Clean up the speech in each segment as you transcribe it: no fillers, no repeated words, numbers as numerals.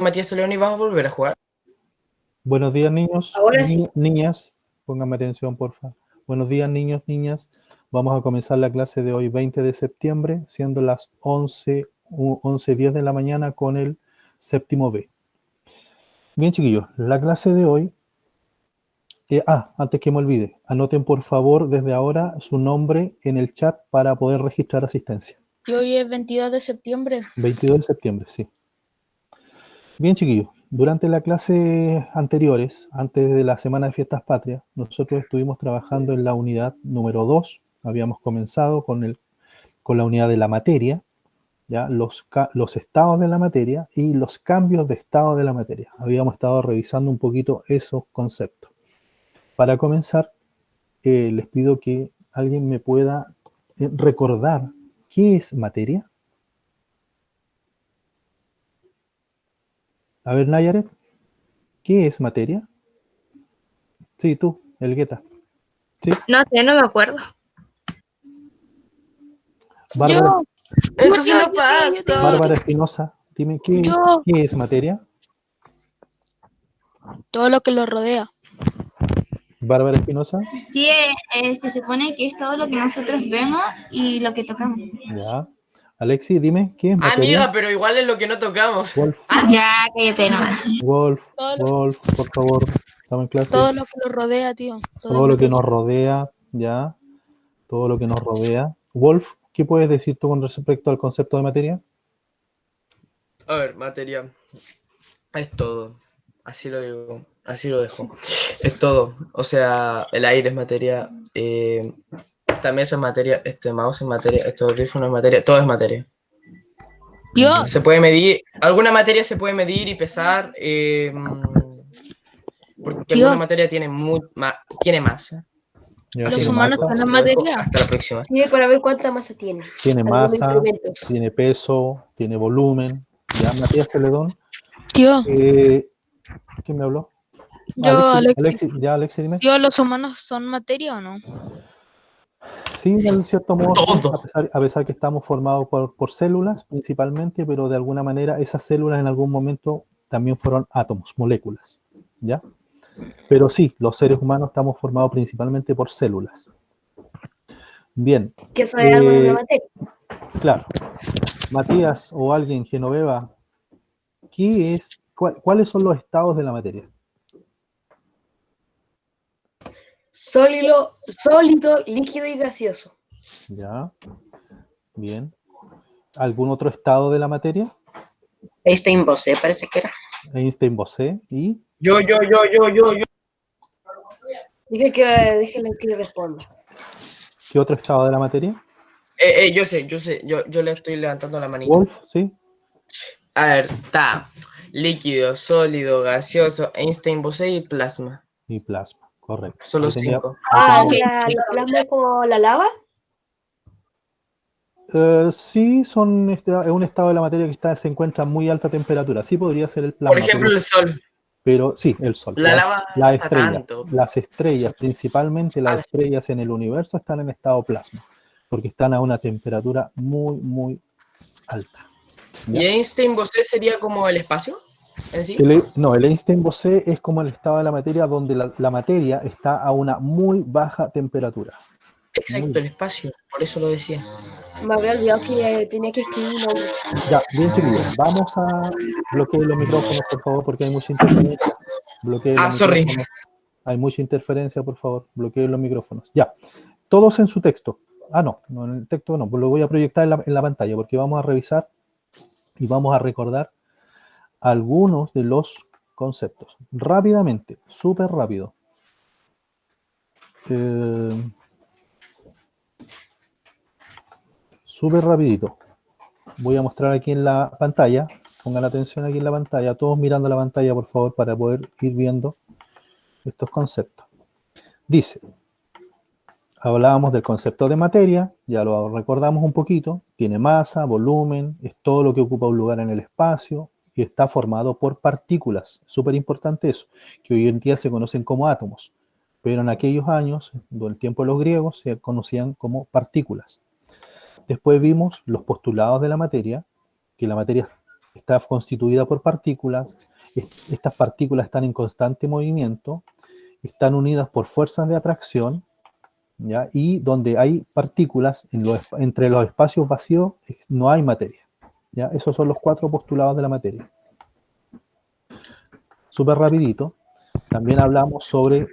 Matías León y vas a volver a jugar. Buenos días, niños, Ahora sí. niñas. Pónganme atención, porfa. Buenos días, niños, niñas. Vamos a comenzar la clase de hoy, 20 de septiembre, siendo las 11:10 de la mañana con el séptimo B. Bien, chiquillos, la clase de hoy... antes que me olvide, anoten por favor desde ahora su nombre en el chat para poder registrar asistencia. Y hoy es 22 de septiembre. 22 de septiembre, sí. Bien, chiquillos, durante las clases anteriores, antes de la Semana de Fiestas Patrias, nosotros estuvimos trabajando en la unidad número 2. Habíamos comenzado con la unidad de la materia, ¿ya? Los estados de la materia y los cambios de estado de la materia. Habíamos estado revisando un poquito esos conceptos. Para comenzar, les pido que alguien me pueda recordar qué es materia. A ver, Nayaret, ¿qué es materia? Sí, tú, Elgueta. ¿Sí? No sé, no me acuerdo. Bárbara, Entonces no pasa. Bárbara Espinosa, dime, ¿qué es materia? Todo lo que lo rodea. Bárbara Espinosa. Sí, se supone que es todo lo que nosotros vemos y lo que tocamos. Ya. Alexi, dime, ¿qué es materia? Amiga, pero igual es lo que no tocamos. Wolf, Ya, cállate nomás. Wolf, por favor, estamos en clase. Todo lo que lo rodea, tío. Todo lo que nos rodea, ya. Todo lo que nos rodea. Wolf, ¿qué puedes decir tú con respecto al concepto de materia? A ver, materia. Es todo. Así lo digo. Así lo dejo. Es todo. O sea, el aire es materia. Esta mesa es materia. Este mouse es materia. Este audífono es materia. Todo es materia. Tío, Se puede medir. Alguna materia se puede medir y pesar. Porque Tío. alguna materia tiene masa. Ya, Los tiene humanos masa, tienen Así lo dejo. materia. Hasta la próxima. Tiene para ver cuánta masa tiene. tiene Algunos masa, instrumentos. tiene peso, tiene volumen. Ya, Matías Celedón. Tío, ¿Quién me habló? Alexi. Alexi, dime. Tío, ¿los humanos son materia o no? Sí, en cierto modo, sí, Todo. a pesar que estamos formados por células principalmente, pero de alguna manera esas células en algún momento también fueron átomos, moléculas, ¿ya? Pero sí, los seres humanos estamos formados principalmente por células. Bien. Que sabe algo de la materia. Claro. Matías o alguien, Genoveva, ¿cuáles son los estados de la materia? Sólido, líquido y gaseoso. Ya. Bien. ¿Algún otro estado de la materia? Einstein-Bose parece que era. Einstein-Bose y... Yo. Déjenle que le responda. ¿Qué otro estado de la materia? Yo sé. Yo le estoy levantando la manita. Wolf, ¿sí? A ver, está líquido, sólido, gaseoso, Einstein-Bose y plasma. Y plasma, correcto. Solo Ahí tenía- 5. ¿La plasma es como la lava? Sí, es un estado de la materia que se encuentra a muy alta temperatura. Sí podría ser el plasma. Por ejemplo, el sol. Pero sí, el Sol. La lava la no está estrella. tanto. Las estrellas, principalmente las Ah. estrellas en el universo, están en estado plasma, porque están a una temperatura muy, muy alta. ¿Ya? ¿Y Einstein-Bose sería como el espacio en sí? El Einstein-Bose es como el estado de la materia donde la materia está a una muy baja temperatura. Exacto, el espacio, por eso lo decía. Me había olvidado que tenía que escribirlo. Ya, bien chiquillos, vamos a bloquear los micrófonos, por favor, porque hay mucha interferencia. Bloqueen los Sorry. micrófonos. Hay mucha interferencia, por favor. Bloqueen los micrófonos. Ya, todos en su texto. No, en el texto no, pues lo voy a proyectar en la pantalla, porque vamos a revisar y vamos a recordar algunos de los conceptos. Rápidamente, súper rápido. Súper rapidito. Voy a mostrar aquí en la pantalla. Pongan atención aquí en la pantalla. Todos mirando la pantalla, por favor, para poder ir viendo estos conceptos. Dice, hablábamos del concepto de materia, ya lo recordamos un poquito. Tiene masa, volumen, es todo lo que ocupa un lugar en el espacio y está formado por partículas. Súper importante eso, que hoy en día se conocen como átomos. Pero en aquellos años, en el tiempo de los griegos, se conocían como partículas. Después vimos los postulados de la materia, que la materia está constituida por partículas. Estas partículas están en constante movimiento, están unidas por fuerzas de atracción, ¿ya? Y donde hay partículas, entre los espacios vacíos no hay materia, ¿ya? Esos son los 4 postulados de la materia. Súper rapidito, también hablamos sobre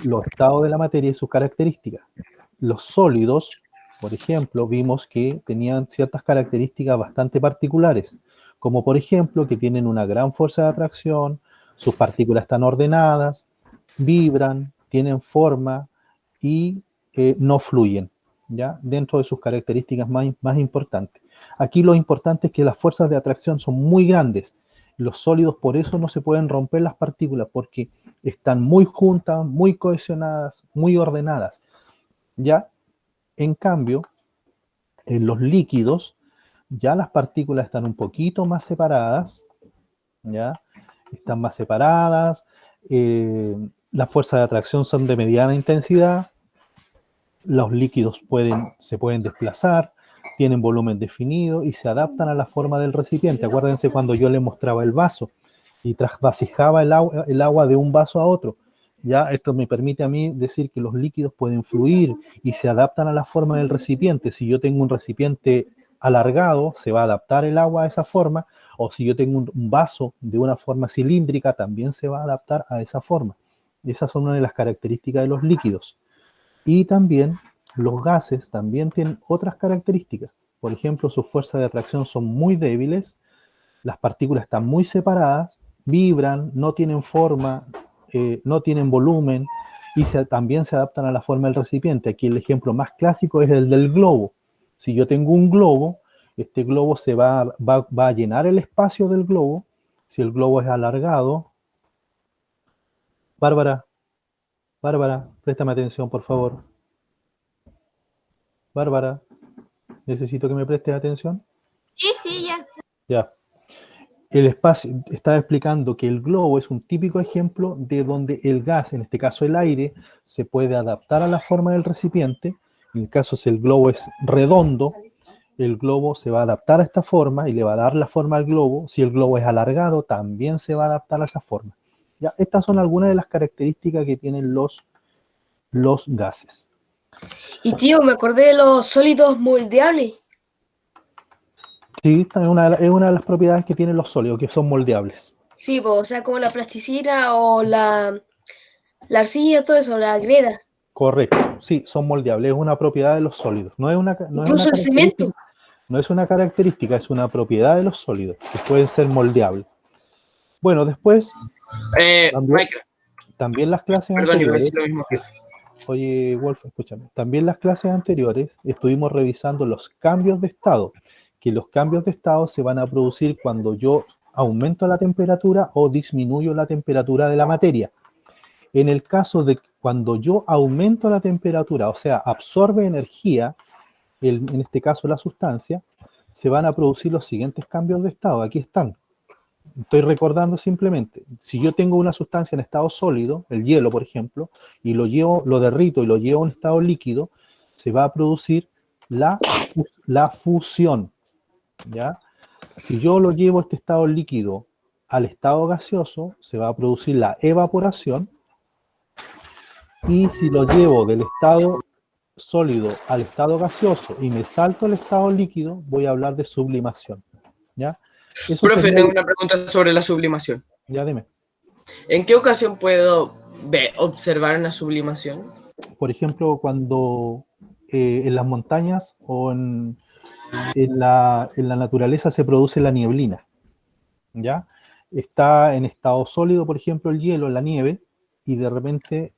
los estados de la materia y sus características. Los sólidos, por ejemplo, vimos que tenían ciertas características bastante particulares, como por ejemplo que tienen una gran fuerza de atracción, sus partículas están ordenadas, vibran, tienen forma y no fluyen, ¿ya? Dentro de sus características más importantes. Aquí lo importante es que las fuerzas de atracción son muy grandes. Los sólidos por eso no se pueden romper las partículas, porque están muy juntas, muy cohesionadas, muy ordenadas. Ya, en cambio, en los líquidos, ya las partículas están un poquito más separadas, ¿ya? Están más separadas, las fuerzas de atracción son de mediana intensidad, los líquidos se pueden desplazar, tienen volumen definido y se adaptan a la forma del recipiente. Acuérdense cuando yo les mostraba el vaso y trasvasijaba el agua de un vaso a otro. Ya esto me permite a mí decir que los líquidos pueden fluir y se adaptan a la forma del recipiente. Si yo tengo un recipiente alargado, se va a adaptar el agua a esa forma, o si yo tengo un vaso de una forma cilíndrica, también se va a adaptar a esa forma. Y esas son una de las características de los líquidos. Y también los gases también tienen otras características. Por ejemplo, sus fuerzas de atracción son muy débiles, las partículas están muy separadas, vibran, no tienen forma, no tienen volumen y también se adaptan a la forma del recipiente. Aquí el ejemplo más clásico es el del globo. Si yo tengo un globo, este globo va a llenar el espacio del globo. Si el globo es alargado... Bárbara, préstame atención, por favor. Bárbara, necesito que me prestes atención. Sí, ya. Ya. El espacio, estaba explicando que el globo es un típico ejemplo de donde el gas, en este caso el aire, se puede adaptar a la forma del recipiente. En el caso si el globo es redondo, el globo se va a adaptar a esta forma y le va a dar la forma al globo. Si el globo es alargado, también se va a adaptar a esa forma. Ya, estas son algunas de las características que tienen los gases. Y tío, me acordé de los sólidos moldeables. Sí, también es una de las propiedades que tienen los sólidos, que son moldeables. Sí, pues, o sea, como la plasticina o la arcilla, todo eso, la greda. Correcto, sí, son moldeables, es una propiedad de los sólidos. No es una Incluso el cemento. No es una característica, es una propiedad de los sólidos, que pueden ser moldeables. Bueno, después, también las clases anteriores... Lo mismo que... Oye, Wolf, escúchame. También las clases anteriores estuvimos revisando los cambios de estado, que los cambios de estado se van a producir cuando yo aumento la temperatura o disminuyo la temperatura de la materia. En el caso de cuando yo aumento la temperatura, o sea, absorbe energía, en este caso la sustancia, se van a producir los siguientes cambios de estado. Aquí están. Estoy recordando simplemente, si yo tengo una sustancia en estado sólido, el hielo por ejemplo, y lo derrito y lo llevo a un estado líquido, se va a producir la fusión, ¿ya? Si yo lo llevo este estado líquido al estado gaseoso, se va a producir la evaporación, y si lo llevo del estado sólido al estado gaseoso y me salto al estado líquido, voy a hablar de sublimación, ¿ya? Eso Profe, tengo una pregunta sobre la sublimación. Ya dime. ¿En qué ocasión puedo observar una sublimación? Por ejemplo, cuando en las montañas o en la naturaleza se produce la nieblina, ¿ya? Está en estado sólido, por ejemplo, el hielo, la nieve, y de repente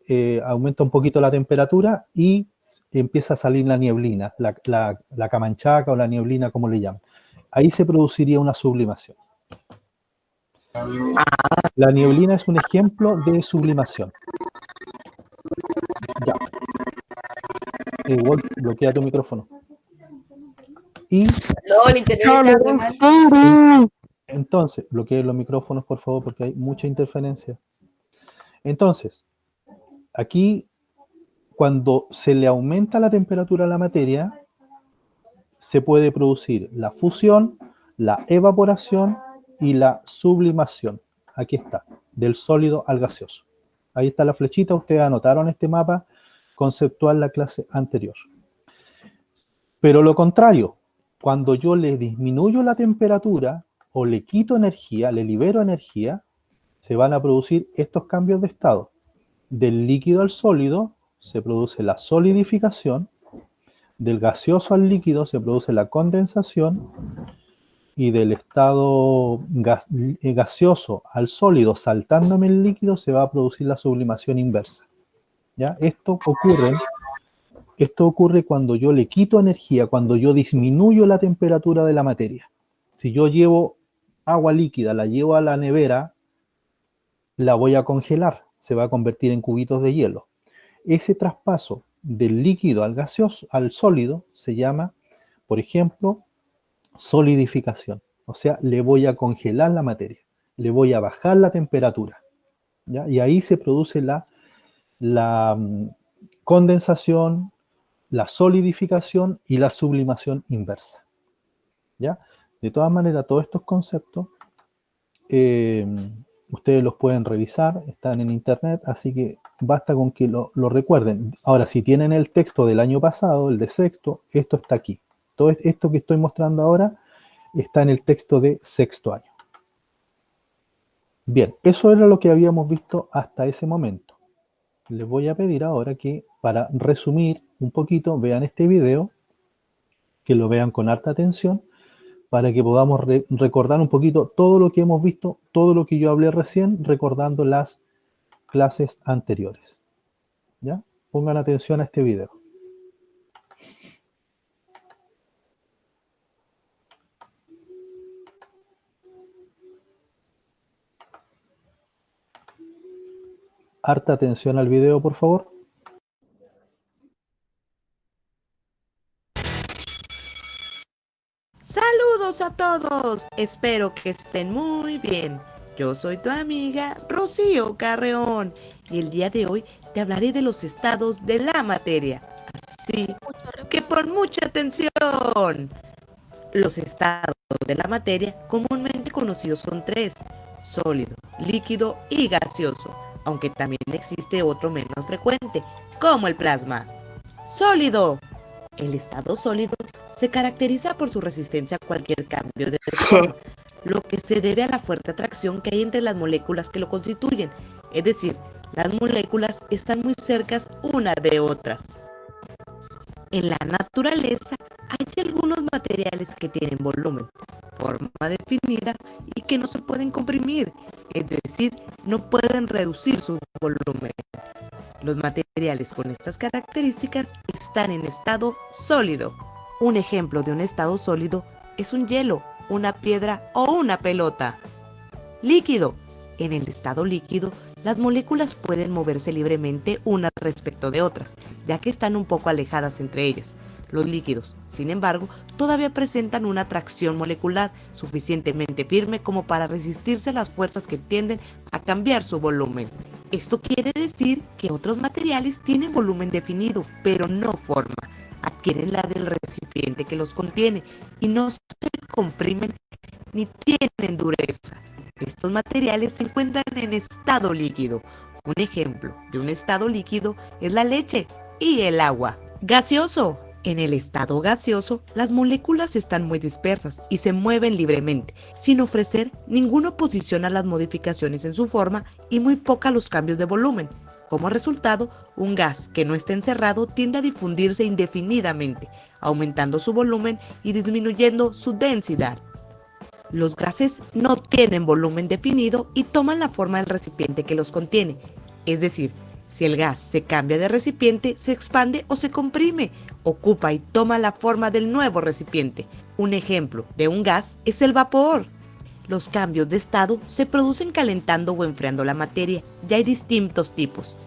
aumenta un poquito la temperatura y empieza a salir la nieblina, la camanchaca o la nieblina, como le llaman. Ahí se produciría una sublimación. La nieblina es un ejemplo de sublimación. Ya. Wolf, bloquea tu micrófono. Y No, el internet está re mal. entonces, bloqueen los micrófonos, por favor, porque hay mucha interferencia. Entonces, aquí, cuando se le aumenta la temperatura a la materia, se puede producir la fusión, la evaporación y la sublimación. Aquí está, del sólido al gaseoso. Ahí está la flechita, ustedes anotaron este mapa conceptual la clase anterior. Pero lo contrario, cuando yo le disminuyo la temperatura o le quito energía, le libero energía, se van a producir estos cambios de estado. Del líquido al sólido se produce la solidificación, del gaseoso al líquido se produce la condensación y del estado gaseoso al sólido saltándome el líquido se va a producir la sublimación inversa. ¿Ya? Esto ocurre cuando yo le quito energía, cuando yo disminuyo la temperatura de la materia. Si yo llevo agua líquida, la llevo a la nevera, la voy a congelar, se va a convertir en cubitos de hielo. Ese traspaso del líquido al gaseoso, al sólido, se llama, por ejemplo, solidificación. O sea, le voy a congelar la materia, le voy a bajar la temperatura, ¿ya? Y ahí se produce la condensación, la solidificación y la sublimación inversa, ¿ya? De todas maneras, todos estos conceptos ustedes los pueden revisar, están en internet, así que basta con que lo recuerden. Ahora, si tienen el texto del año pasado, el de sexto, esto está aquí. Todo esto que estoy mostrando ahora está en el texto de sexto año. Bien, eso era lo que habíamos visto hasta ese momento. Les voy a pedir ahora que, para resumir un poquito, vean este video, que lo vean con harta atención, para que podamos recordar un poquito todo lo que hemos visto, todo lo que yo hablé recién, recordando las clases anteriores. ¿Ya? Pongan atención a este video. Harta atención al video, por favor. Saludos a todos, espero que estén muy bien. Yo soy tu amiga Rocío Carreón y el día de hoy te hablaré de los estados de la materia. Así que pon mucha atención. Los estados de la materia comúnmente conocidos son tres: sólido, líquido y gaseoso, aunque también existe otro menos frecuente, como el plasma. Sólido. El estado sólido se caracteriza por su resistencia a cualquier cambio de forma, lo que se debe a la fuerte atracción que hay entre las moléculas que lo constituyen, es decir, las moléculas están muy cercas una de otras. En la naturaleza hay algunos materiales que tienen volumen, forma definida y que no se pueden comprimir, es decir, no pueden reducir su volumen. Los materiales con estas características están en estado sólido. Un ejemplo de un estado sólido es un hielo, una piedra o una pelota. Líquido. En el estado líquido, las moléculas pueden moverse libremente unas respecto de otras, ya que están un poco alejadas entre ellas. Los líquidos, sin embargo, todavía presentan una atracción molecular suficientemente firme como para resistirse a las fuerzas que tienden a cambiar su volumen. Esto quiere decir que otros materiales tienen volumen definido, pero no forma. Adquieren la del recipiente que los contiene y no se comprimen ni tienen dureza. Estos materiales se encuentran en estado líquido. Un ejemplo de un estado líquido es la leche y el agua. Gaseoso. En el estado gaseoso, las moléculas están muy dispersas y se mueven libremente, sin ofrecer ninguna oposición a las modificaciones en su forma y muy poca a los cambios de volumen. Como resultado, un gas que no está encerrado tiende a difundirse indefinidamente, aumentando su volumen y disminuyendo su densidad. Los gases no tienen volumen definido y toman la forma del recipiente que los contiene, es decir, si el gas se cambia de recipiente, se expande o se comprime, ocupa y toma la forma del nuevo recipiente. Un ejemplo de un gas es el vapor. Los cambios de estado se producen calentando o enfriando la materia. Ya hay distintos tipos: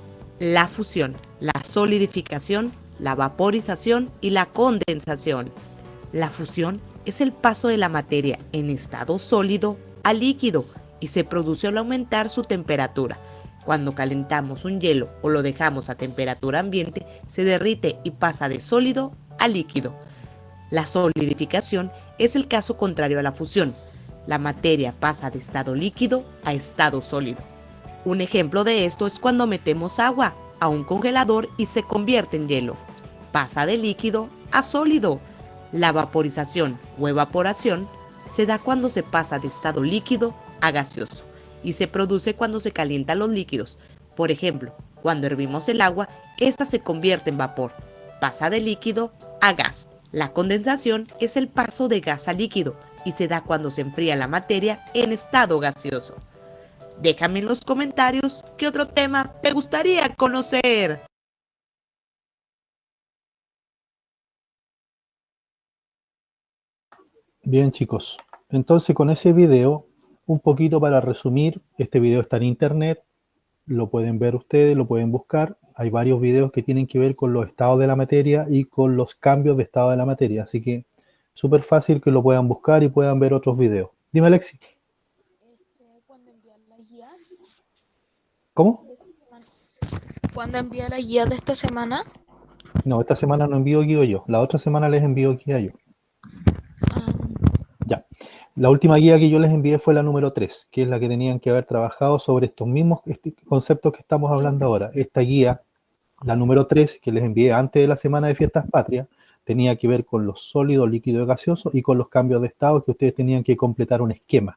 la fusión, la solidificación, la vaporización y la condensación. La fusión es el paso de la materia en estado sólido a líquido y se produce al aumentar su temperatura. Cuando calentamos un hielo o lo dejamos a temperatura ambiente, se derrite y pasa de sólido a líquido. La solidificación es el caso contrario a la fusión. La materia pasa de estado líquido a estado sólido. Un ejemplo de esto es cuando metemos agua a un congelador y se convierte en hielo. Pasa de líquido a sólido. La vaporización o evaporación se da cuando se pasa de estado líquido a gaseoso y se produce cuando se calientan los líquidos. Por ejemplo, cuando hervimos el agua, esta se convierte en vapor, pasa de líquido a gas. La condensación es el paso de gas a líquido y se da cuando se enfría la materia en estado gaseoso. Déjame en los comentarios qué otro tema te gustaría conocer. Bien, chicos. Entonces, con ese video, un poquito para resumir, este video está en internet, lo pueden ver ustedes, lo pueden buscar. Hay varios videos que tienen que ver con los estados de la materia y con los cambios de estado de la materia, así que súper fácil que lo puedan buscar y puedan ver otros videos. Dime, Alexi. ¿Cuándo envían la guía? ¿Cómo? ¿Cuándo envía la guía de esta semana? No, esta semana no envío guía yo. La otra semana les envío guía yo. Ah, Ya. La última guía que yo les envié fue la número 3, que es la que tenían que haber trabajado sobre estos mismos conceptos que estamos hablando ahora. Esta guía, la número 3, que les envié antes de la semana de Fiestas Patrias, tenía que ver con los sólidos, líquidos y gaseosos y con los cambios de estado que ustedes tenían que completar un esquema.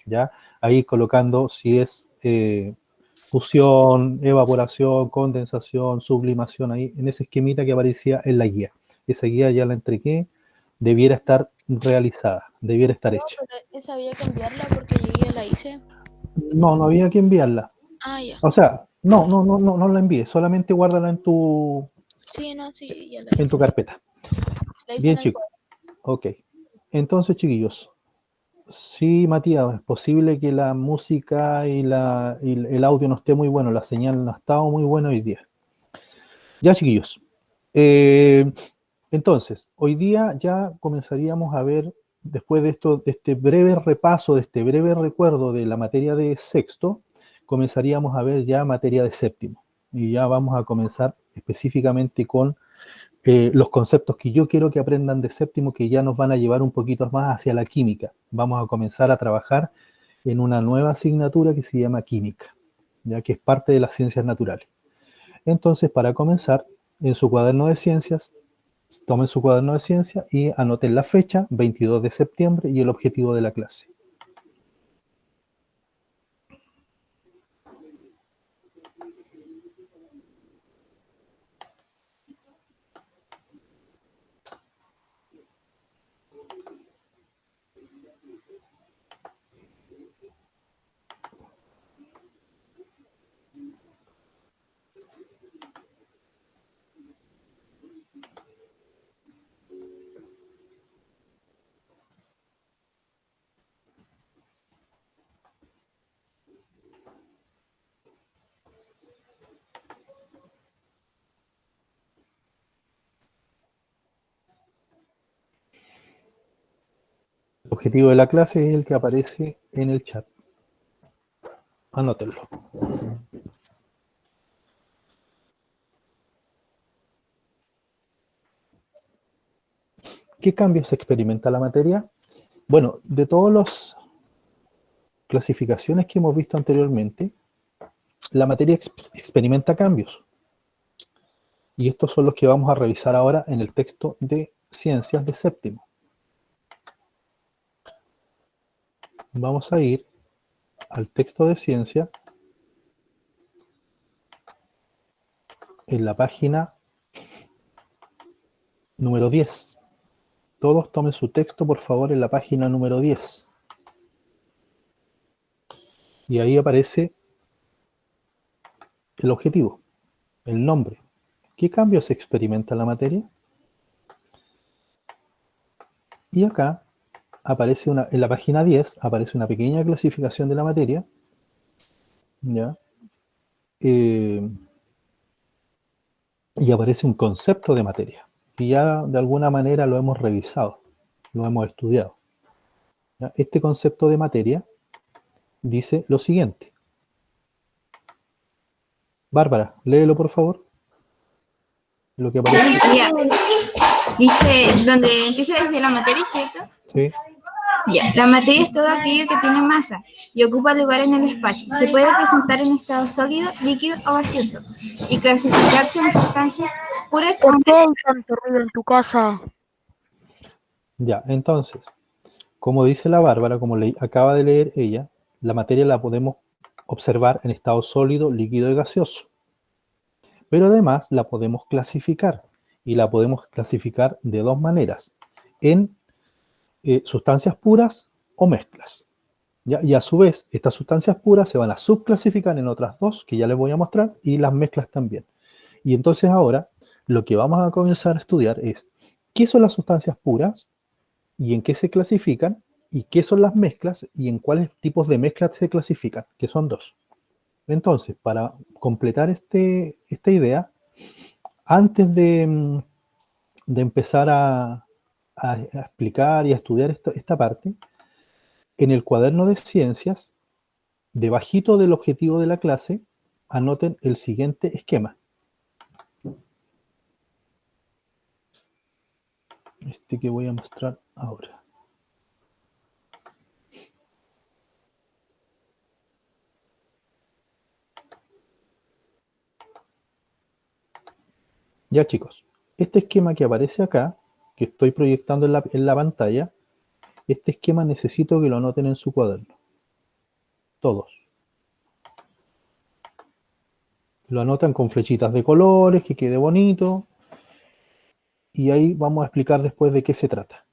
¿Ya? Ahí colocando si es fusión, evaporación, condensación, sublimación, ahí en ese esquemita que aparecía en la guía. Esa guía ya la entregué, debiera estar realizada, debiera estar hecha. pero esa había que enviarla porque yo ya la hice. No había que enviarla. Ah, ya. O sea, no la envíes, solamente guárdala en tu Sí, no, sí, ya la hice. carpeta. La hice Bien, en el chicos. Ok. Entonces, chiquillos, sí, Matías, es posible que la música y el audio no esté muy bueno, la señal no ha estado muy buena hoy día. Ya, chiquillos. Entonces, hoy día ya comenzaríamos a ver, después de esto, de este breve repaso, de este breve recuerdo de la materia de sexto, comenzaríamos a ver ya materia de séptimo. Y ya vamos a comenzar específicamente con los conceptos que yo quiero que aprendan de séptimo, que ya nos van a llevar un poquito más hacia la química. Vamos a comenzar a trabajar en una nueva asignatura que se llama química, ya que es parte de las ciencias naturales. Entonces, para comenzar, en su cuaderno de ciencias, tomen su cuaderno de ciencia y anoten la fecha, 22 de septiembre, y el objetivo de la clase. El objetivo de la clase es el que aparece en el chat. Anótenlo. ¿Qué cambios experimenta la materia? Bueno, de todas las clasificaciones que hemos visto anteriormente, la materia experimenta cambios. Y estos son los que vamos a revisar ahora en el texto de Ciencias de séptimo. Vamos a ir al texto de ciencia en la página número 10. Todos tomen su texto, por favor, en la página número 10. Y ahí aparece el objetivo, el nombre. ¿Qué cambios experimenta la materia? Y acá aparece en la página 10, aparece una pequeña clasificación de la materia. ¿Ya? Y aparece un concepto de materia, que ya de alguna manera lo hemos revisado, lo hemos estudiado. ¿Ya? Este concepto de materia dice lo siguiente. Bárbara, léelo por favor. Lo que aparece. Dice, donde empieza desde la materia, ¿cierto? ¿Sí? Ya, la materia es todo aquello que tiene masa y ocupa lugar en el espacio. Se puede presentar en estado sólido, líquido o gaseoso y clasificarse en sustancias puras o ¿Por qué hay mezclas. tanto ruido en tu casa? Ya, entonces, como dice la Bárbara, como acaba de leer ella, la materia la podemos observar en estado sólido, líquido y gaseoso. Pero además la podemos clasificar, y la podemos clasificar de dos maneras, en sustancias puras o mezclas. ¿Ya? Y a su vez, estas sustancias puras se van a subclasificar en otras dos, que ya les voy a mostrar, y las mezclas también. Y entonces ahora, lo que vamos a comenzar a estudiar es qué son las sustancias puras y en qué se clasifican, y qué son las mezclas y en cuáles tipos de mezclas se clasifican, que son dos. Entonces, para completar esta idea, antes de empezar a explicar y a estudiar esta parte, en el cuaderno de ciencias, debajito del objetivo de la clase, anoten el siguiente esquema. Este que voy a mostrar ahora. Ya chicos, este esquema que aparece acá, que estoy proyectando en la pantalla, este esquema necesito que lo anoten en su cuaderno. Todos. Lo anotan con flechitas de colores, que quede bonito. Y ahí vamos a explicar después de qué se trata.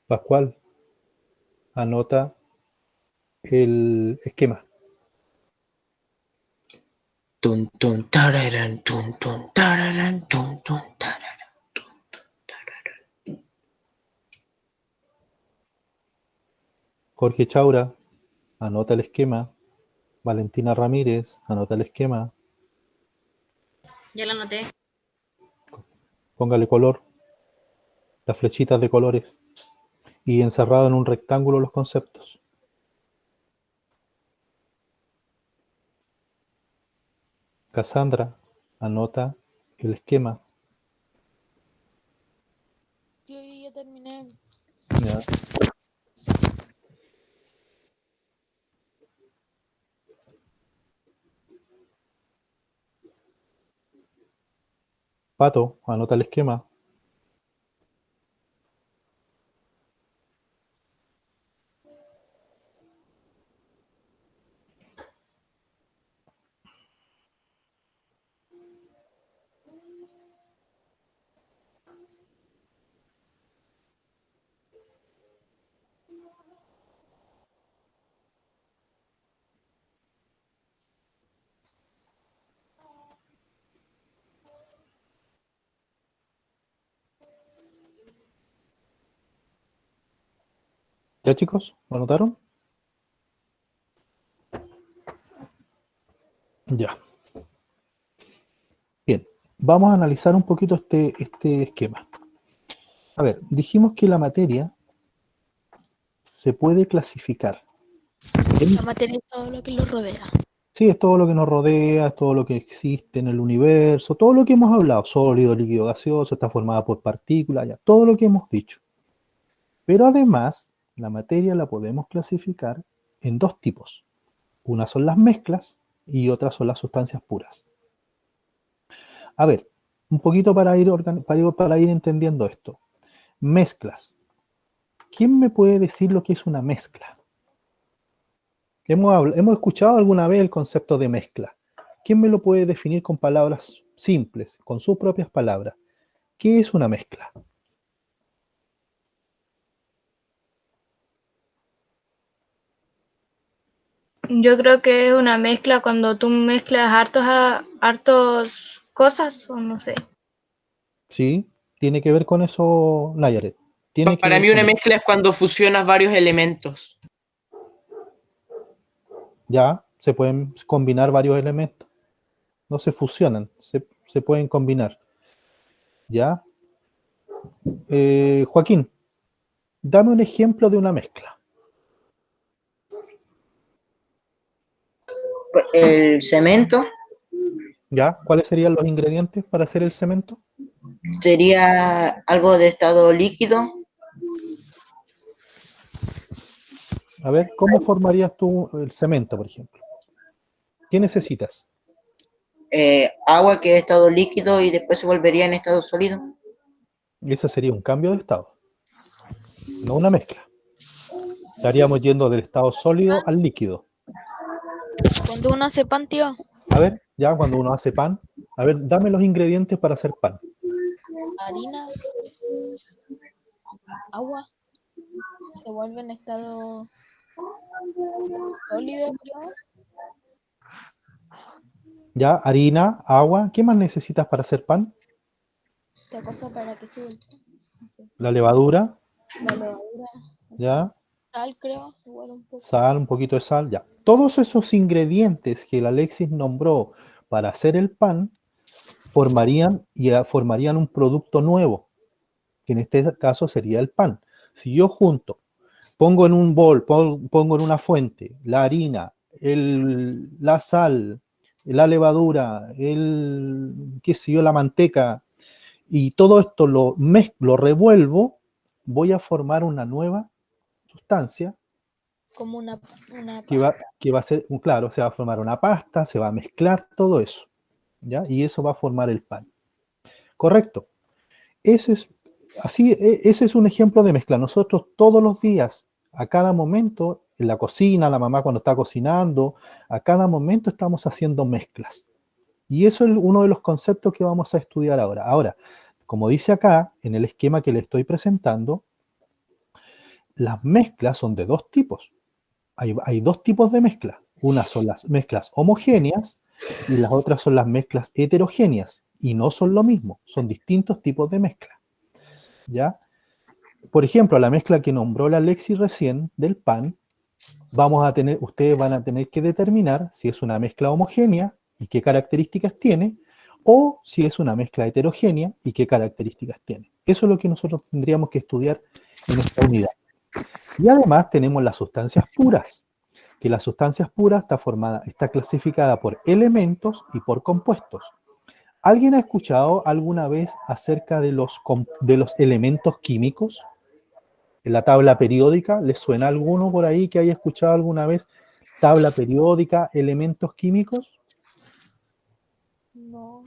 Pascual, anota el esquema. Tun, tun, tararán, tun, tun, tararán, tun, tun, tararán, tun, tun, tararán. Jorge Chaura, anota el esquema. Valentina Ramírez, anota el esquema. Ya lo anoté. Póngale color, las flechitas de colores. Y encerrado en un rectángulo los conceptos. Cassandra, anota el esquema. Yo ya terminé. Ya. Pato, anota el esquema. ¿Ya chicos? ¿Lo anotaron? Ya. Bien, vamos a analizar un poquito este esquema. A ver, dijimos que la materia se puede clasificar. La materia es todo lo que lo rodea. Sí, es todo lo que nos rodea, es todo lo que existe en el universo, todo lo que hemos hablado, sólido, líquido, gaseoso, está formada por partículas, ya, todo lo que hemos dicho. Pero además, la materia la podemos clasificar en dos tipos. Una son las mezclas y otras son las sustancias puras. A ver, un poquito para ir entendiendo esto. Mezclas. ¿Quién me puede decir lo que es una mezcla? Hemos escuchado alguna vez el concepto de mezcla. ¿Quién me lo puede definir con palabras simples, con sus propias palabras? ¿Qué es una mezcla? Yo creo que es una mezcla cuando tú mezclas hartos cosas, o no sé. Sí, tiene que ver con eso, Nayaret. Tiene que Para ver mí con una eso. mezcla es cuando fusionas varios elementos. Ya se pueden combinar varios elementos. No se fusionan, se pueden combinar. ¿Ya? Joaquín, dame un ejemplo de una mezcla. El cemento ¿Ya? ¿Cuáles serían los ingredientes para hacer el cemento? sería algo de estado líquido, A ver, ¿cómo formarías tú el cemento, por ejemplo? ¿Qué necesitas? agua que es estado líquido y después se volvería en estado sólido. Ese sería un cambio de estado, no una mezcla. Estaríamos yendo del estado sólido al líquido. Cuando uno hace pan, tío, A ver, ya cuando uno hace pan, a ver, dame los ingredientes para hacer pan. harina, agua, se vuelve en estado sólido, creo. Ya, harina, agua, ¿qué más necesitas para hacer pan? Esta cosa para que sube el pan. La levadura, La levadura, ya, sal, creo, igual un poco. sal, un poquito de sal, ya. Todos esos ingredientes que el Alexis nombró para hacer el pan formarían un producto nuevo, que en este caso sería el pan. Si yo junto, pongo en un bol, pongo en una fuente la harina, la sal, la levadura, qué sé yo, la manteca, y todo esto lo mezclo, revuelvo, voy a formar una nueva sustancia Como una que va a ser, claro, se va a formar una pasta, se va a mezclar todo eso, ¿ya? Y eso va a formar el pan. Correcto. Ese es, ese es un ejemplo de mezcla. Nosotros todos los días, a cada momento, en la cocina, la mamá cuando está cocinando, a cada momento estamos haciendo mezclas. Y eso es uno de los conceptos que vamos a estudiar ahora. Ahora, como dice acá, en el esquema que le estoy presentando, las mezclas son de dos tipos. Hay dos tipos de mezclas. Unas son las mezclas homogéneas y las otras son las mezclas heterogéneas. Y no son lo mismo, son distintos tipos de mezcla. ¿Ya? Por ejemplo, la mezcla que nombró la Lexi recién del pan, ustedes van a tener que determinar si es una mezcla homogénea y qué características tiene, o si es una mezcla heterogénea y qué características tiene. Eso es lo que nosotros tendríamos que estudiar en esta unidad. Y además tenemos las sustancias puras, que las sustancias puras está clasificada por elementos y por compuestos. ¿Alguien ha escuchado alguna vez acerca de los elementos químicos? En la tabla periódica, ¿les suena alguno por ahí que haya escuchado alguna vez tabla periódica, elementos químicos? no.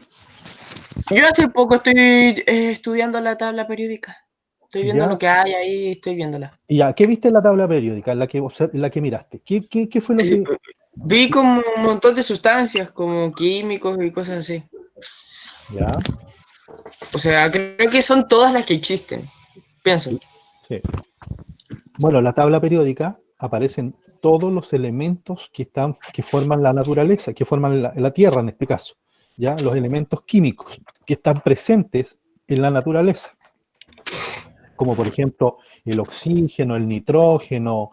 Yo hace poco estoy estudiando la tabla periódica. Estoy viendo ¿Ya? lo que hay ahí, estoy viéndola. Y ya, ¿qué viste en la tabla periódica, en la que miraste? ¿Qué fue lo que...? Vi como un montón de sustancias, como químicos y cosas así. Ya, O sea, creo que son todas las que existen. Pienso. sí. Bueno, en la tabla periódica aparecen todos los elementos que forman la naturaleza, que forman la Tierra en este caso, ¿ya? Los elementos químicos que están presentes en la naturaleza, como por ejemplo el oxígeno, el nitrógeno,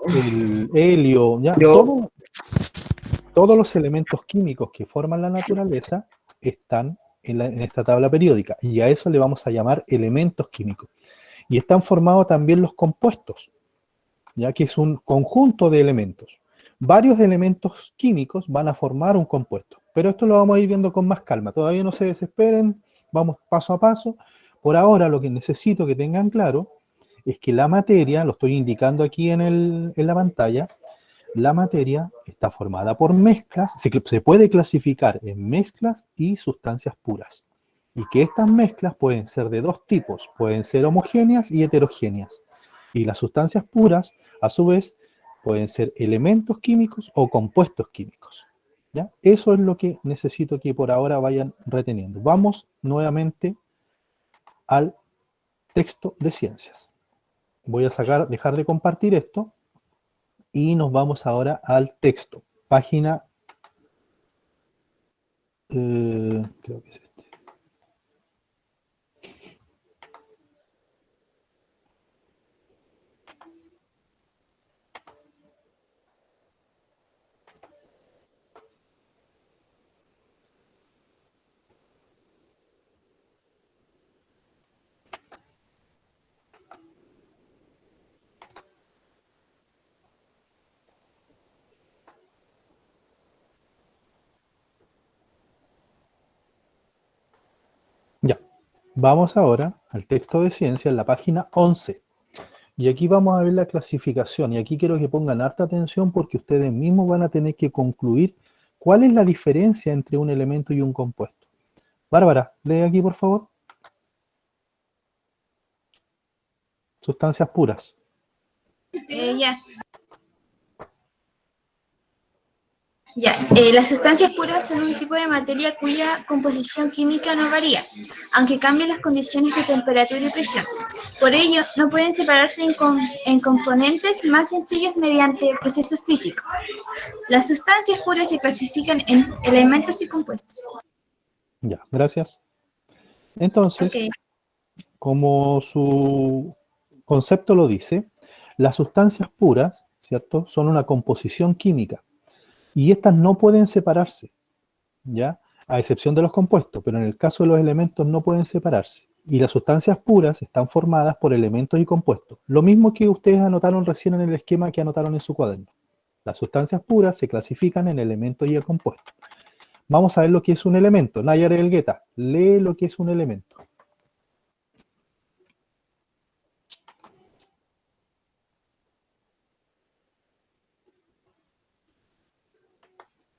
el helio, ¿ya? Yo, Todos los elementos químicos que forman la naturaleza están en esta tabla periódica, y a eso le vamos a llamar elementos químicos. Y están formados también los compuestos, ya que es un conjunto de elementos. Varios elementos químicos van a formar un compuesto, pero esto lo vamos a ir viendo con más calma. Todavía no se desesperen, vamos paso a paso. Por ahora lo que necesito que tengan claro es que la materia, lo estoy indicando aquí en la pantalla, la materia está formada por mezclas, se puede clasificar en mezclas y sustancias puras. Y que estas mezclas pueden ser de dos tipos, pueden ser homogéneas y heterogéneas. Y las sustancias puras, a su vez, pueden ser elementos químicos o compuestos químicos. ¿Ya? Eso es lo que necesito que por ahora vayan reteniendo. Vamos nuevamente al texto de ciencias. Voy a dejar de compartir esto y nos vamos ahora al texto. Página, creo que es este. Vamos ahora al texto de ciencia en la página 11. Y aquí vamos a ver la clasificación. Y aquí quiero que pongan harta atención porque ustedes mismos van a tener que concluir cuál es la diferencia entre un elemento y un compuesto. Bárbara, lee aquí por favor. Sustancias puras. Ya. Ya, las sustancias puras son un tipo de materia cuya composición química no varía, aunque cambien las condiciones de temperatura y presión. Por ello, no pueden separarse en componentes más sencillos mediante procesos físicos. Las sustancias puras se clasifican en elementos y compuestos. Ya, gracias. Entonces, Ok. como su concepto lo dice, las sustancias puras, ¿cierto?, son una composición química y estas no pueden separarse, ¿ya? A excepción de los compuestos, pero en el caso de los elementos no pueden separarse. Y las sustancias puras están formadas por elementos y compuestos. Lo mismo que ustedes anotaron recién en el esquema que anotaron en su cuaderno. Las sustancias puras se clasifican en elementos y en compuestos. Vamos a ver lo que es un elemento. Nayar Elgueta, lee lo que es un elemento.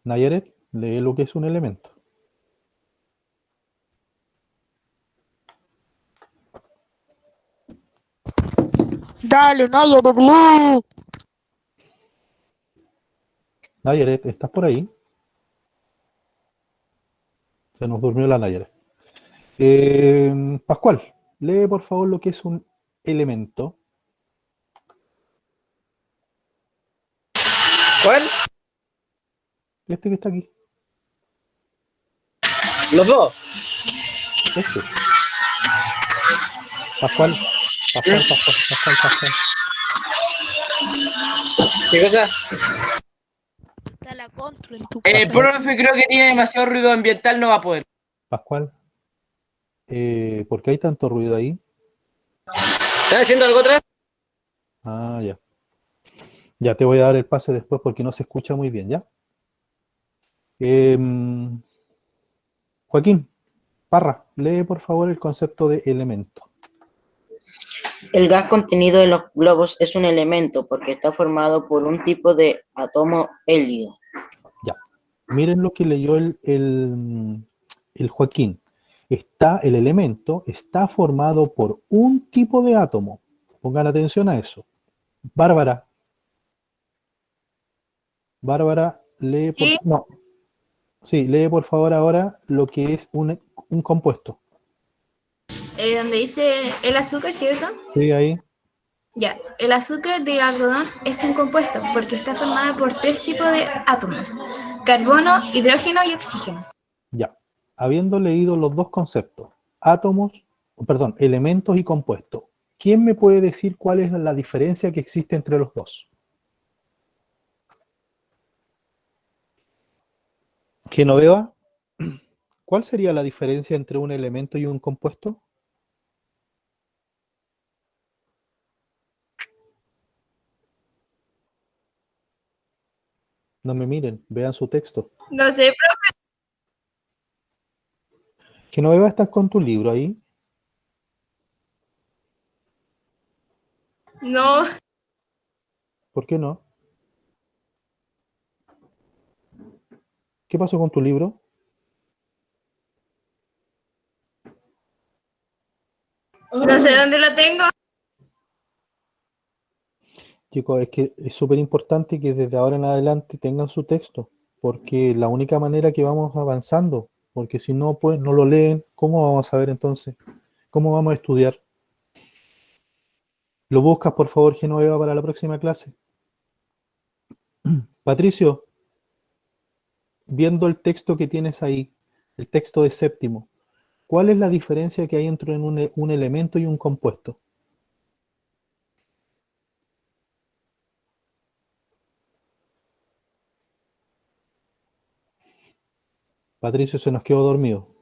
Nayaret, lee lo que es un elemento. Dale, Naya, de Blue. Nayaret, ¿estás por ahí? Se nos durmió la Nayaret. Pascual, lee por favor lo que es un elemento. ¿Cuál? Este que está aquí. Los dos. Este. Pascual. Pascual. ¿Qué cosa? Está la Contro en tu casa. Profe, creo que tiene demasiado ruido ambiental, no va a poder. Pascual. ¿Por qué hay tanto ruido ahí? ¿Están haciendo algo atrás? Ah, ya. Ya te voy a dar el pase después porque no se escucha muy bien, ¿ya? Joaquín Parra, lee por favor el concepto de elemento. El gas contenido en los globos es un elemento porque está formado por un tipo de átomo helio. Ya. Miren lo que leyó el Joaquín. El elemento está formado por un tipo de átomo. Pongan atención a eso. Bárbara, lee por, Sí. no. Sí, lee por favor ahora lo que es un compuesto. Donde dice el azúcar, ¿cierto? Sí, ahí. Ya, el azúcar de algodón es un compuesto porque está formado por 3 tipos de átomos: carbono, hidrógeno y oxígeno. Ya. Habiendo leído los dos conceptos, elementos y compuestos, ¿quién me puede decir cuál es la diferencia que existe entre los dos? Genoveva, ¿cuál sería la diferencia entre un elemento y un compuesto? No me miren, vean su texto. No sé, Genoveva, ¿estás con tu libro ahí? no. ¿Por qué no? ¿Qué pasó con tu libro? No sé dónde lo tengo. Chicos, es que es súper importante que desde ahora en adelante tengan su texto, porque es la única manera que vamos avanzando, porque si no, pues no lo leen, ¿cómo vamos a ver entonces? ¿Cómo vamos a estudiar? ¿Lo buscas, por favor, Genoveva, para la próxima clase? Patricio, viendo el texto que tienes ahí, el texto de séptimo, ¿cuál es la diferencia que hay entre un elemento y un compuesto? Patricio se nos quedó dormido.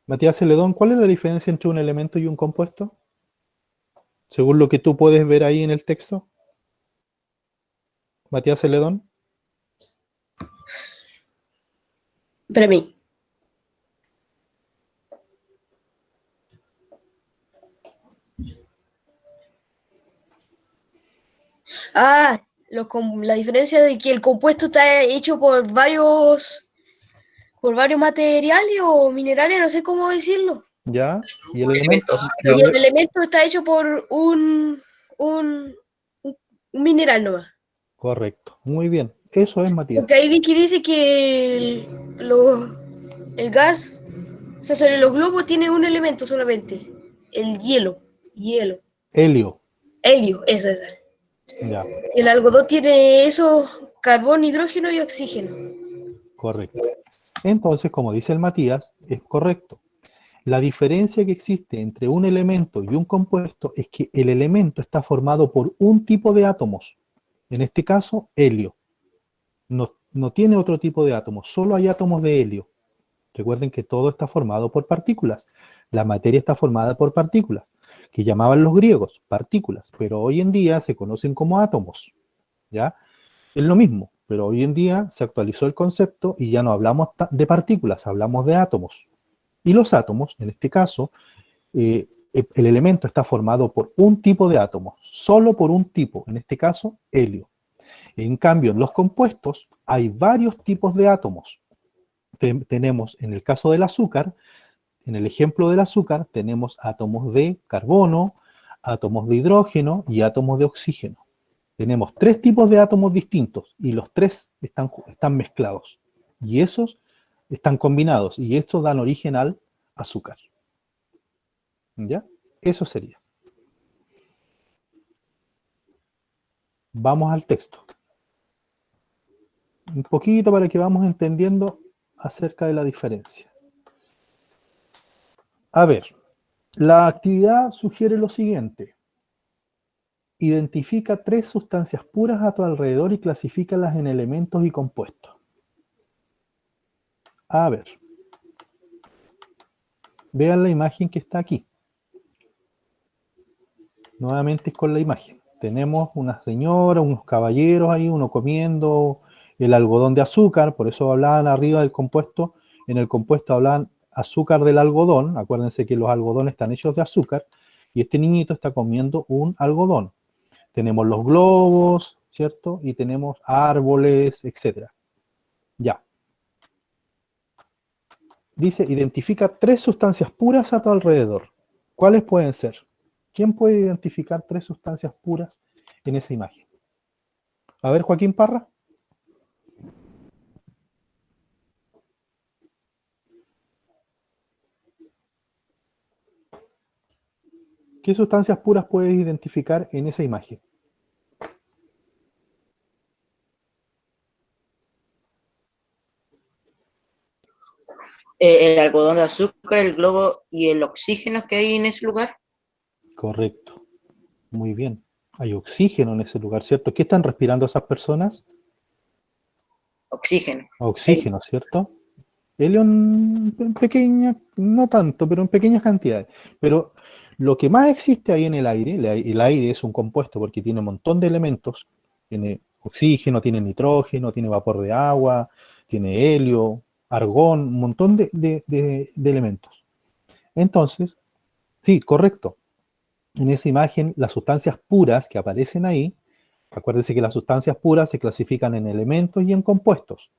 Matías Celedón, ¿cuál es la diferencia entre un elemento y un compuesto? Según lo que tú puedes ver ahí en el texto. Matías Celedón. Para mí. Ah, la diferencia de que el compuesto está hecho por varios materiales o minerales, no sé cómo decirlo. ¿Ya? Y el elemento, Creo. Y el elemento está hecho por un, un mineral nomás. correcto. Muy bien. Eso es, Matías. Porque ahí Vicky dice que el gas, o sea, sobre los globos tiene un elemento solamente, el hielo, hielo, Helio. helio, eso es. Ya, El algodón tiene eso, carbón, hidrógeno y oxígeno. correcto. Entonces, como dice el Matías, es correcto. La diferencia que existe entre un elemento y un compuesto es que el elemento está formado por un tipo de átomos. En este caso, helio. No tiene otro tipo de átomos, solo hay átomos de helio. Recuerden que todo está formado por partículas. La materia está formada por partículas, que llamaban los griegos partículas, pero hoy en día se conocen como átomos. ¿Ya? Es lo mismo, pero hoy en día se actualizó el concepto y ya no hablamos de partículas, hablamos de átomos. Y los átomos, en este caso, el elemento está formado por un tipo de átomos, solo por un tipo, en este caso, helio. En cambio, en los compuestos hay varios tipos de átomos. Tenemos, en el caso del azúcar, en el ejemplo del azúcar, tenemos átomos de carbono, átomos de hidrógeno y átomos de oxígeno. Tenemos 3 tipos de átomos distintos y los 3 están mezclados. Y esos están combinados y estos dan origen al azúcar. ¿Ya? Eso sería. Vamos al texto. Un poquito para que vamos entendiendo acerca de la diferencia. A ver, la actividad sugiere lo siguiente. Identifica 3 sustancias puras a tu alrededor y clasifícalas en elementos y compuestos. A ver. Vean la imagen que está aquí. Nuevamente con la imagen. Tenemos una señora, unos caballeros ahí, uno comiendo el algodón de azúcar, por eso hablaban arriba del compuesto. En el compuesto hablaban azúcar del algodón. Acuérdense que los algodones están hechos de azúcar. Y este niñito está comiendo un algodón. Tenemos los globos, ¿cierto? Y tenemos árboles, etc. Ya. Dice, identifica 3 sustancias puras a tu alrededor. ¿Cuáles pueden ser? ¿Quién puede identificar 3 sustancias puras en esa imagen? A ver, Joaquín Parra. ¿Qué sustancias puras puedes identificar en esa imagen? El algodón de azúcar, el globo y el oxígeno que hay en ese lugar. Correcto. Muy bien. Hay oxígeno en ese lugar, ¿cierto? ¿Qué están respirando esas personas? Oxígeno. Oxígeno, ¿cierto? Helio en pequeña, no tanto, pero en pequeñas cantidades. Pero lo que más existe ahí en el aire es un compuesto porque tiene un montón de elementos. Tiene oxígeno, tiene nitrógeno, tiene vapor de agua, tiene helio, argón, un montón de elementos. Entonces, sí, correcto. En esa imagen, las sustancias puras que aparecen ahí, acuérdense que las sustancias puras se clasifican en elementos y en compuestos.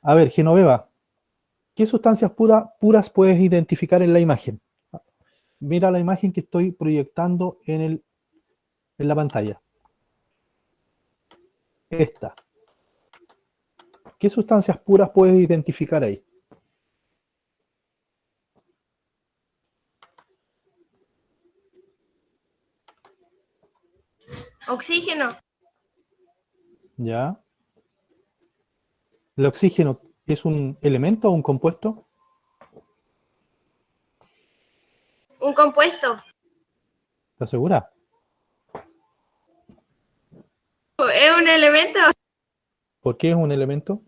A ver, Genoveva, ¿qué sustancias puras puedes identificar en la imagen? Mira la imagen que estoy proyectando en la pantalla. Esta. ¿Qué sustancias puras puedes identificar ahí? Oxígeno. ¿Ya? ¿El oxígeno es un elemento o un compuesto? Un compuesto. ¿Estás segura? Es un elemento. ¿Por qué es un elemento?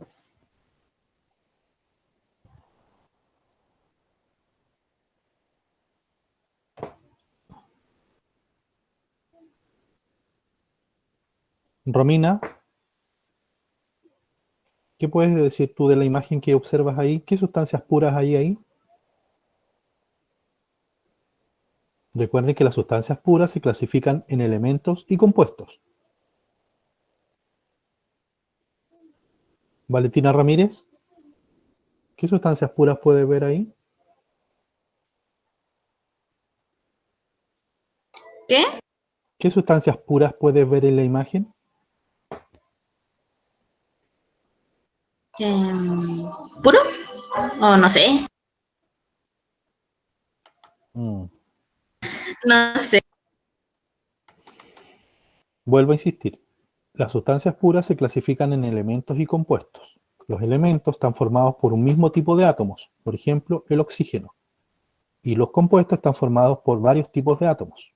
Romina, ¿qué puedes decir tú de la imagen que observas ahí? ¿Qué sustancias puras hay ahí? Recuerden que las sustancias puras se clasifican en elementos y compuestos. Valentina Ramírez, ¿qué sustancias puras puedes ver ahí? ¿Qué? ¿Qué sustancias puras puedes ver en la imagen? ¿Puro? O no sé. Mm. No sé. Vuelvo a insistir. Las sustancias puras se clasifican en elementos y compuestos. Los elementos están formados por un mismo tipo de átomos, por ejemplo, el oxígeno. Y los compuestos están formados por varios tipos de átomos.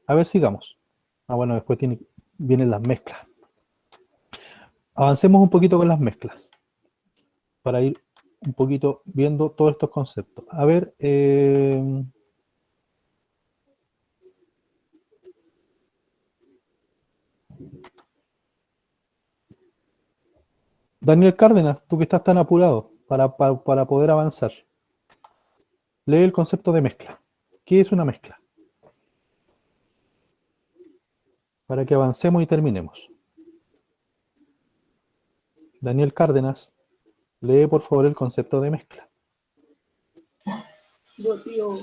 A ver, sigamos. Bueno, después vienen las mezclas. Avancemos un poquito con las mezclas, para ir un poquito viendo todos estos conceptos. A ver, Daniel Cárdenas, tú que estás tan apurado para poder avanzar, lee el concepto de mezcla. ¿Qué es una mezcla? Para que avancemos y terminemos. Daniel Cárdenas, lee por favor el concepto de mezcla. Yo, tío.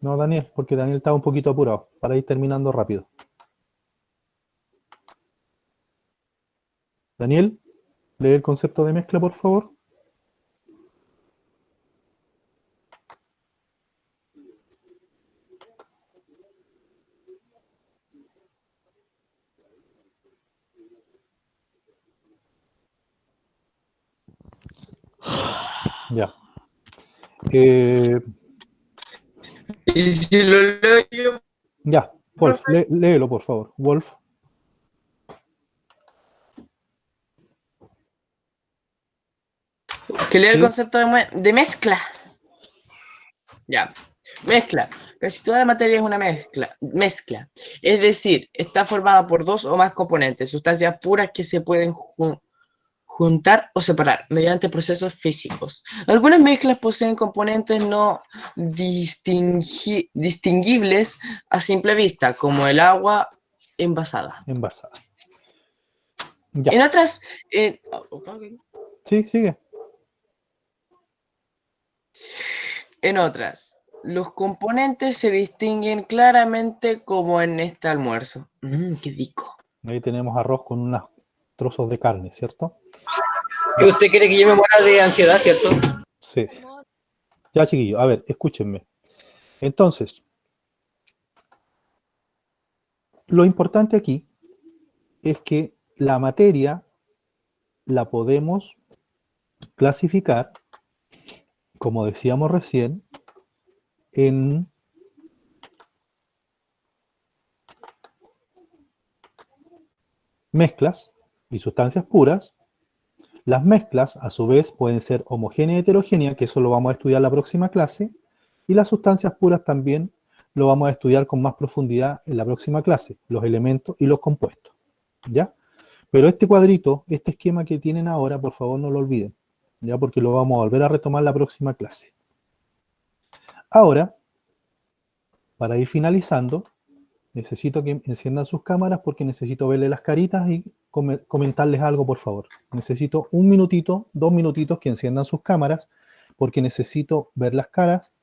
No, Daniel, porque Daniel está un poquito apurado, para ir terminando rápido. Daniel, lee el concepto de mezcla, por favor. Ya. Y si lo leo yo, Ya, Wolf, léelo, por favor. Wolf. que lea el Sí. concepto de mezcla. Ya. Mezcla. Casi toda la materia es una mezcla. Es decir, está formada por dos o más componentes, sustancias puras que se pueden juntar o separar mediante procesos físicos. Algunas mezclas poseen componentes no distinguibles a simple vista, como el agua envasada. Envasada. Ya. En otras... Sí, sigue. En otras, los componentes se distinguen claramente como en este almuerzo. ¡Qué rico! Ahí tenemos arroz con unos trozos de carne, ¿cierto? ¿Que usted quiere que yo me muera de ansiedad, cierto? Sí. Ya, chiquillos, a ver, escúchenme. Entonces, lo importante aquí es que la materia la podemos clasificar, como decíamos recién, en mezclas y sustancias puras. Las mezclas, a su vez, pueden ser homogéneas y heterogéneas, que eso lo vamos a estudiar en la próxima clase, y las sustancias puras también lo vamos a estudiar con más profundidad en la próxima clase, los elementos y los compuestos, ¿ya? Pero este cuadrito, este esquema que tienen ahora, por favor no lo olviden, ¿ya? Porque lo vamos a volver a retomar en la próxima clase. Ahora, para ir finalizando, necesito que enciendan sus cámaras porque necesito verle las caritas y comentarles algo, por favor. Necesito 1 minutito, 2 minutitos que enciendan sus cámaras porque necesito ver las caras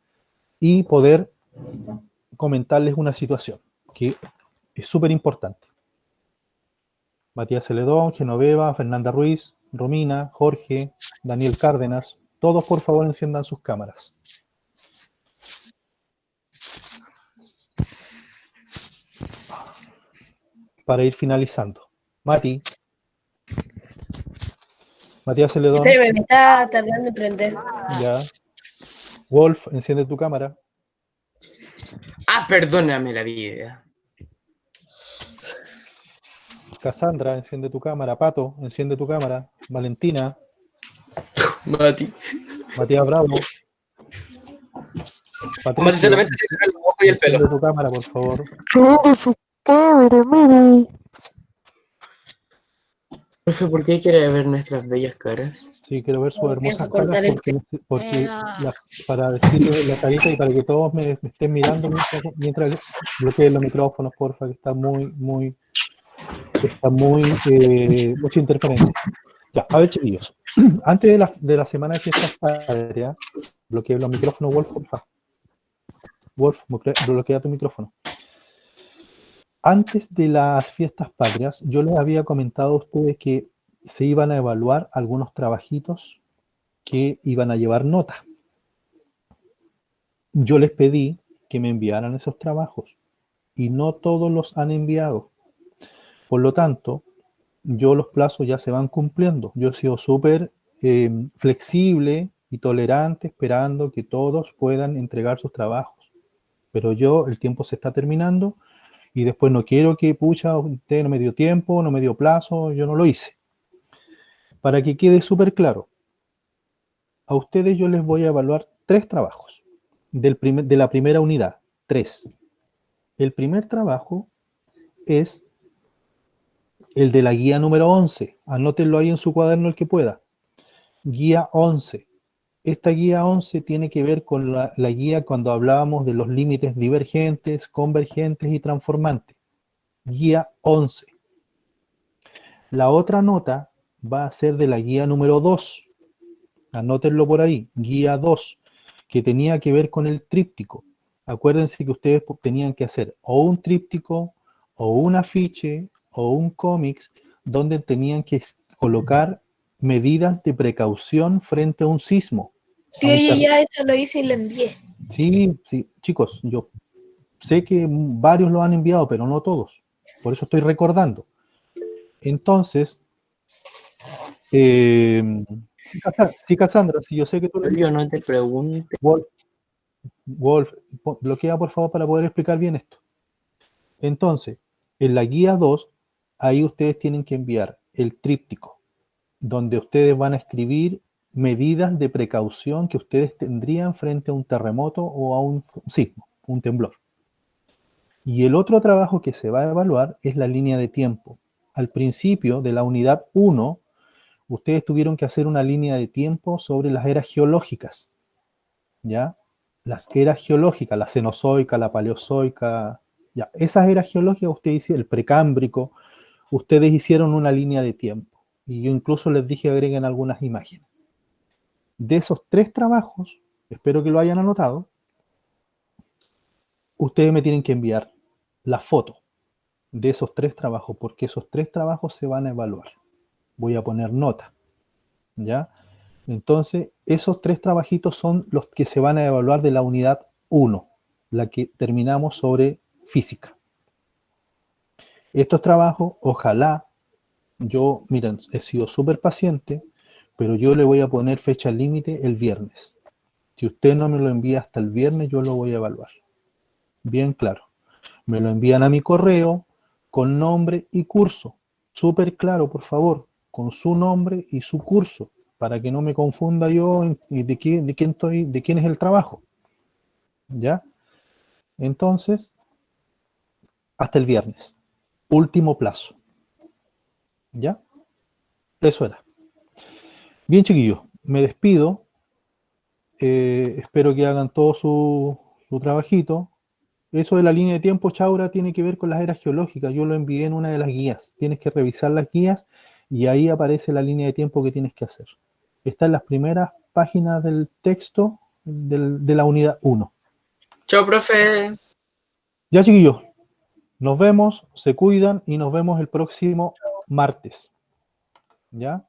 y poder comentarles una situación que es súper importante. Matías Celedón, Genoveva, Fernanda Ruiz, Romina, Jorge, Daniel Cárdenas, todos por favor enciendan sus cámaras. Para ir finalizando. Matías Celedón. Espérame, me está tardando en prender. Ya. Wolf, enciende tu cámara. Perdóname la vida. Cassandra, enciende tu cámara. Pato, enciende tu cámara. Valentina. Mati. Matías Bravo. Mati Patricio, solamente se le ve el ojo y el enciende pelo. tu cámara, por favor. Profe, ¿por qué quiere ver nuestras bellas caras? Sí, quiero ver sus No, hermosas pienso cortar caras porque para decirle la carita y para que todos me estén mirando mientras bloqueen los micrófonos, porfa, que está muy está muy, mucha interferencia. Ya, a ver, chiquillos. Antes de la semana de fiestas patrias, bloquea los micrófonos, Wolf, por favor. Wolf, bloquea tu micrófono. Antes de las fiestas patrias, yo les había comentado a ustedes que se iban a evaluar algunos trabajitos que iban a llevar nota. Yo les pedí que me enviaran esos trabajos y no todos los han enviado. Por lo tanto, los plazos ya se van cumpliendo. Yo he sido súper flexible y tolerante, esperando que todos puedan entregar sus trabajos. Pero el tiempo se está terminando y después no quiero que, pucha, usted no me dio tiempo, no me dio plazo, yo no lo hice. Para que quede súper claro, a ustedes yo les voy a evaluar 3 trabajos de la primera unidad, 3. El primer trabajo es el de la guía número 11. Anótenlo ahí en su cuaderno el que pueda. Guía 11. Esta guía 11 tiene que ver con la guía cuando hablábamos de los límites divergentes, convergentes y transformantes. Guía 11. La otra nota va a ser de la guía número 2. Anótenlo por ahí. Guía 2, que tenía que ver con el tríptico. Acuérdense que ustedes tenían que hacer o un tríptico, o un afiche, o un cómics, donde tenían que colocar medidas de precaución frente a un sismo. Sí, yo ya eso lo hice y lo envié. Sí, chicos, yo sé que varios lo han enviado, pero no todos. Por eso estoy recordando. Entonces, sí, Cassandra, si yo sé que tú... Yo no te pregunto. Wolf, bloquea por favor para poder explicar bien esto. Entonces, en la guía 2, ahí ustedes tienen que enviar el tríptico, donde ustedes van a escribir medidas de precaución que ustedes tendrían frente a un terremoto o a un sismo, un temblor. Y el otro trabajo que se va a evaluar es la línea de tiempo. Al principio de la unidad 1, ustedes tuvieron que hacer una línea de tiempo sobre las eras geológicas, ¿ya? Las eras geológicas, la cenozoica, la paleozoica, ya, esas eras geológicas ustedes hicieron, el precámbrico, ustedes hicieron una línea de tiempo. Y yo incluso les dije agreguen algunas imágenes. De esos 3 trabajos, espero que lo hayan anotado, ustedes me tienen que enviar la foto de esos 3 trabajos, porque esos 3 trabajos se van a evaluar. Voy a poner nota, ¿ya? Entonces, esos 3 trabajitos son los que se van a evaluar de la unidad 1, la que terminamos sobre física. Estos trabajos, ojalá, miren, he sido súper paciente, pero yo le voy a poner fecha límite el viernes. Si usted no me lo envía hasta el viernes, yo lo voy a evaluar. Bien claro. Me lo envían a mi correo con nombre y curso. Súper claro, por favor, con su nombre y su curso, para que no me confunda yo de quién es el trabajo. ¿Ya? Entonces, hasta el viernes. Último plazo. ¿Ya? Eso era. Bien, chiquillos, me despido. Espero que hagan todo su trabajito. Eso de la línea de tiempo, Chaura, tiene que ver con las eras geológicas. Yo lo envié en una de las guías. Tienes que revisar las guías y ahí aparece la línea de tiempo que tienes que hacer. Está en las primeras páginas del texto de la unidad 1. Chao, profe. Ya, chiquillos, nos vemos, se cuidan y nos vemos el próximo martes. ¿Ya?